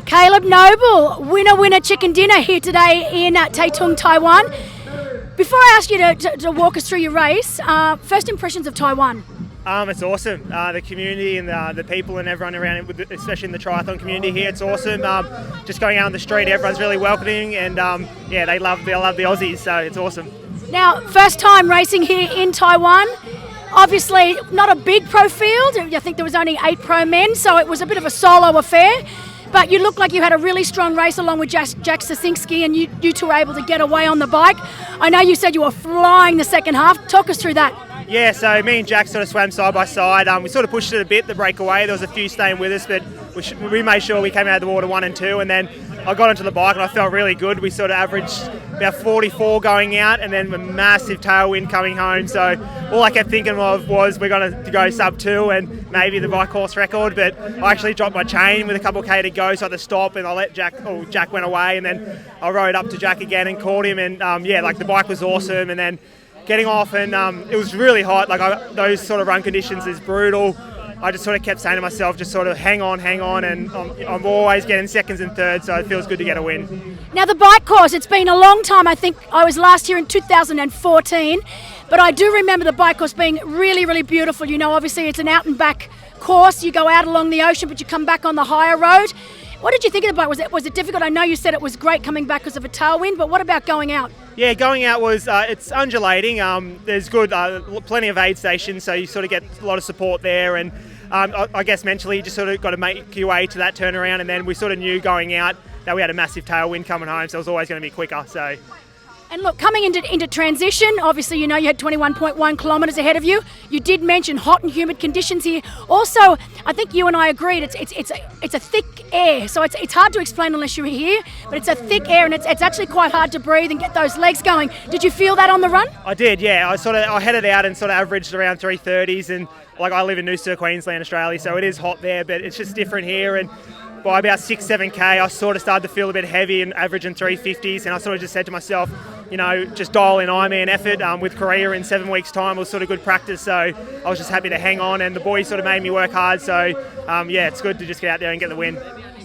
Caleb Noble, winner chicken dinner here today in Taitung, Taiwan. Before I ask you to walk us through your race, first impressions of Taiwan. It's awesome. The community and the people and everyone around it, especially in the triathlon community here, it's awesome. Just going out on the street, everyone's really welcoming, and they love the Aussies, so it's awesome. Now, first time racing here in Taiwan. Obviously, not a big pro field. I think there was only 8 pro men, so it was a bit of a solo affair. But you look like you had a really strong race along with Jack Sasinski, and you two were able to get away on the bike. I know you said you were flying the second half. Talk us through that. Yeah, so me and Jack sort of swam side by side. We sort of pushed it a bit, the breakaway. There was a few staying with us, but we made sure we came out of the water 1 and 2, and then I got onto the bike and I felt really good. We sort of averaged about 44 going out, and then a massive tailwind coming home. So all I kept thinking of was we're going to go sub 2 and maybe the bike course record, but I actually dropped my chain with a couple of K to go, so I had to stop, and I let Jack went away, and then I rode up to Jack again and caught him, and the bike was awesome, and then getting off, and it was really hot. Those sort of run conditions is brutal. I just sort of kept saying to myself, just sort of hang on, and I'm always getting seconds and thirds, so it feels good to get a win. Now the bike course, it's been a long time. I think I was last here in 2014, but I do remember the bike course being really, really beautiful. You know, obviously it's an out and back course. You go out along the ocean, but you come back on the higher road. What did you think of the bike? Was it difficult? I know you said it was great coming back because of a tailwind, but what about going out? Yeah, going out was, it's undulating. There's good, plenty of aid stations, so you sort of get a lot of support there. And I guess mentally you just sort of got to make your way to that turnaround. And then we sort of knew going out that we had a massive tailwind coming home, so it was always going to be quicker. So. And look, coming into transition, obviously you know you had 21.1 kilometres ahead of you. You did mention hot and humid conditions here. Also, I think you and I agreed it's a thick air, so it's hard to explain unless you're here. But it's a thick air, and it's actually quite hard to breathe and get those legs going. Did you feel that on the run? I did, yeah. I headed out and sort of averaged around 3:30s, and I live in Noosa, Queensland, Australia, so it is hot there, but it's just different here. And by about 6-7k, I sort of started to feel a bit heavy and averaging 350s, and I sort of just said to myself, just dial in Ironman effort. With Korea in 7 weeks' time was sort of good practice, so I was just happy to hang on, and the boys sort of made me work hard, so it's good to just get out there and get the win.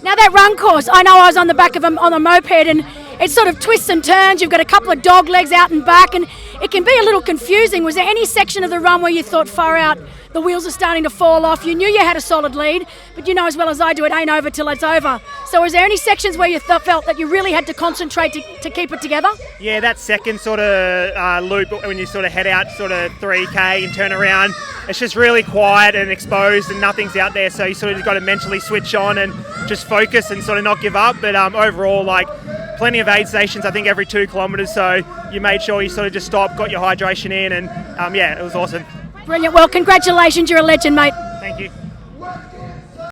Now that run course, I know I was on the back of on a moped, and it sort of twists and turns. You've got a couple of dog legs out and back, and it can be a little confusing. Was there any section of the run where you thought, far out, the wheels are starting to fall off? You knew you had a solid lead, but you know as well as I do, it ain't over till it's over. So was there any sections where you felt that you really had to concentrate to keep it together? Yeah, that second sort of loop, when you sort of head out sort of 3k and turn around, it's just really quiet and exposed and nothing's out there, so you sort of just got to mentally switch on and just focus and sort of not give up. But overall, plenty of aid stations, I think every 2 kilometres, so you made sure you sort of just stopped, got your hydration in, and it was awesome. Brilliant. Well, congratulations. You're a legend, mate.